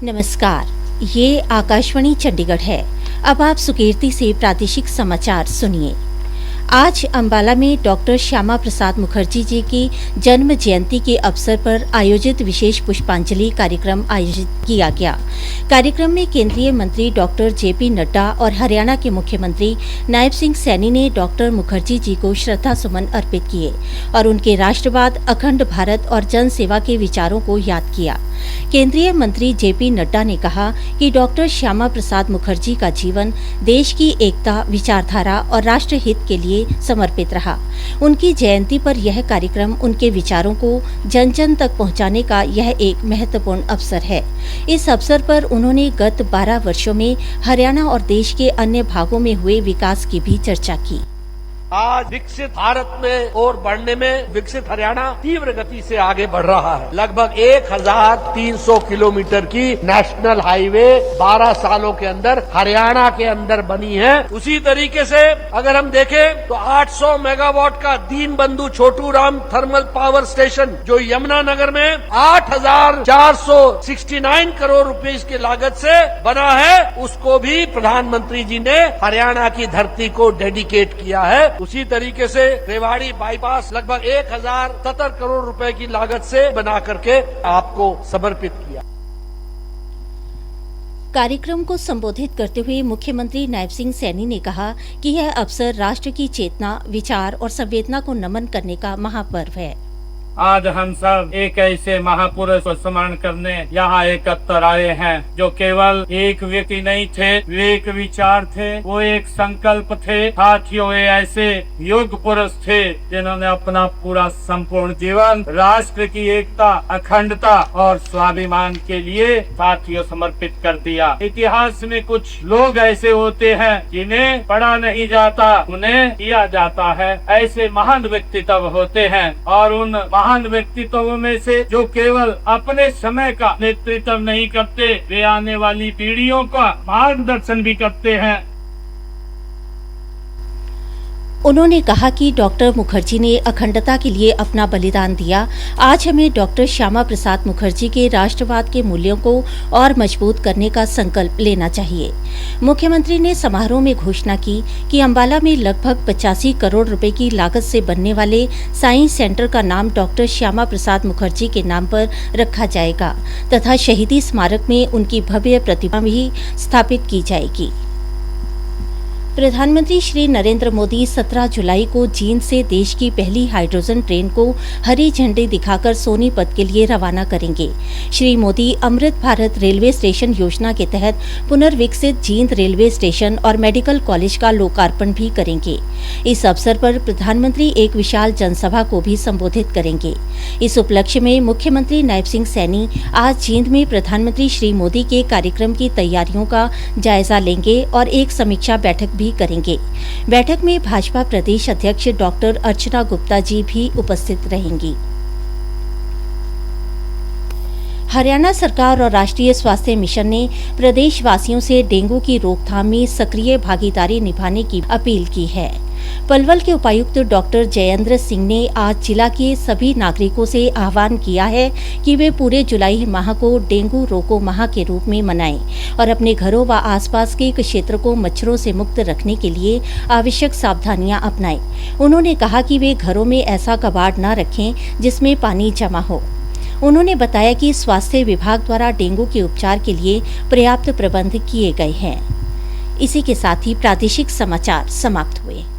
नमस्कार, ये आकाशवाणी चंडीगढ़ है। अब आप सुकीर्ति से प्रादेशिक समाचार सुनिए। आज अंबाला में डॉक्टर श्यामा प्रसाद मुखर्जी जी की जन्म जयंती के अवसर पर आयोजित विशेष पुष्पांजलि कार्यक्रम आयोजित किया गया। कार्यक्रम में केंद्रीय मंत्री डॉक्टर जेपी नड्डा और हरियाणा के मुख्यमंत्री नायब सिंह सैनी ने डॉक्टर मुखर्जी जी को श्रद्धा सुमन अर्पित किए और उनके राष्ट्रवाद, अखंड भारत और जन सेवा के विचारों को याद किया। केंद्रीय मंत्री जेपी नड्डा ने कहा कि डॉक्टर श्यामा प्रसाद मुखर्जी का जीवन देश की एकता, विचारधारा और राष्ट्रहित के लिए समर्पित रहा। उनकी जयंती पर यह कार्यक्रम उनके विचारों को जन जन तक पहुंचाने का यह एक महत्वपूर्ण अवसर है। इस अवसर पर उन्होंने गत 12 वर्षों में हरियाणा और देश के अन्य भागों में हुए विकास की भी चर्चा की। आज विकसित भारत में और बढ़ने में विकसित हरियाणा तीव्र गति से आगे बढ़ रहा है। लगभग 1300 किलोमीटर की नेशनल हाईवे 12 सालों के अंदर हरियाणा के अंदर बनी है। उसी तरीके से अगर हम देखें तो 800 मेगावाट का Deenbandhu Chhoturam thermal power station जो यमुनानगर में 8,469 करोड़ रुपए की लागत से बना है, उसको भी प्रधानमंत्री जी ने हरियाणा की धरती को डेडिकेट किया है। उसी तरीके से रेवाड़ी बाईपास लगभग 1070 करोड़ रुपए की लागत से बना करके आपको समर्पित किया। कार्यक्रम को संबोधित करते हुए मुख्यमंत्री नायब सिंह सैनी ने कहा कि यह अवसर राष्ट्र की चेतना, विचार और संवेदना को नमन करने का महापर्व है। आज हम सब एक ऐसे महापुरुष को स्मरण करने यहाँ एकत्र आए हैं जो केवल एक व्यक्ति नहीं थे, वे एक विचार थे, वो एक संकल्प थे। साथियों, वे ऐसे युग पुरुष थे जिन्होंने अपना पूरा संपूर्ण जीवन राष्ट्र की एकता, अखंडता और स्वाभिमान के लिए साथियों समर्पित कर दिया। इतिहास में कुछ लोग ऐसे होते हैं जिन्हें पढ़ा नहीं जाता, उन्हें किया जाता है। ऐसे महान व्यक्तित्व होते हैं और उन महान व्यक्तित्वों में से जो केवल अपने समय का नेतृत्व नहीं करते, वे आने वाली पीढ़ियों का मार्गदर्शन भी करते हैं। उन्होंने कहा कि डॉक्टर मुखर्जी ने अखंडता के लिए अपना बलिदान दिया। आज हमें डॉक्टर श्यामा प्रसाद मुखर्जी के राष्ट्रवाद के मूल्यों को और मजबूत करने का संकल्प लेना चाहिए। मुख्यमंत्री ने समारोह में घोषणा की कि अंबाला में लगभग 85 करोड़ रुपए की लागत से बनने वाले साइंस सेंटर का नाम डॉक्टर श्यामा प्रसाद मुखर्जी के नाम पर रखा जाएगा तथा शहीदी स्मारक में उनकी भव्य प्रतिमा भी स्थापित की जाएगी। प्रधानमंत्री श्री नरेंद्र मोदी 17 जुलाई को जींद से देश की पहली हाइड्रोजन ट्रेन को हरी झंडी दिखाकर सोनीपत के लिए रवाना करेंगे। श्री मोदी अमृत भारत रेलवे स्टेशन योजना के तहत पुनर्विकसित जींद रेलवे स्टेशन और मेडिकल कॉलेज का लोकार्पण भी करेंगे। इस अवसर पर प्रधानमंत्री एक विशाल जनसभा को भी संबोधित करेंगे। इस उपलक्ष्य में मुख्यमंत्री नायब सिंह सैनी आज जींद में प्रधानमंत्री श्री मोदी के कार्यक्रम की तैयारियों का जायजा लेंगे और एक समीक्षा बैठक भी करेंगे। बैठक में भाजपा प्रदेश अध्यक्ष डॉक्टर अर्चना गुप्ता जी भी उपस्थित रहेंगी। हरियाणा सरकार और राष्ट्रीय स्वास्थ्य मिशन ने प्रदेशवासियों से डेंगू की रोकथाम में सक्रिय भागीदारी निभाने की अपील की है। पलवल के उपायुक्त डॉक्टर जयेंद्र सिंह ने आज जिला के सभी नागरिकों से आह्वान किया है कि वे पूरे जुलाई माह को डेंगू रोको माह के रूप में मनाएं और अपने घरों व आसपास के क्षेत्र को मच्छरों से मुक्त रखने के लिए आवश्यक सावधानियां अपनाएं। उन्होंने कहा कि वे घरों में ऐसा कबाड़ न रखें जिसमें पानी जमा हो। उन्होंने बताया कि स्वास्थ्य विभाग द्वारा डेंगू के उपचार के लिए पर्याप्त प्रबंध किए गए हैं। इसी के साथ ही प्रादेशिक समाचार समाप्त हुए।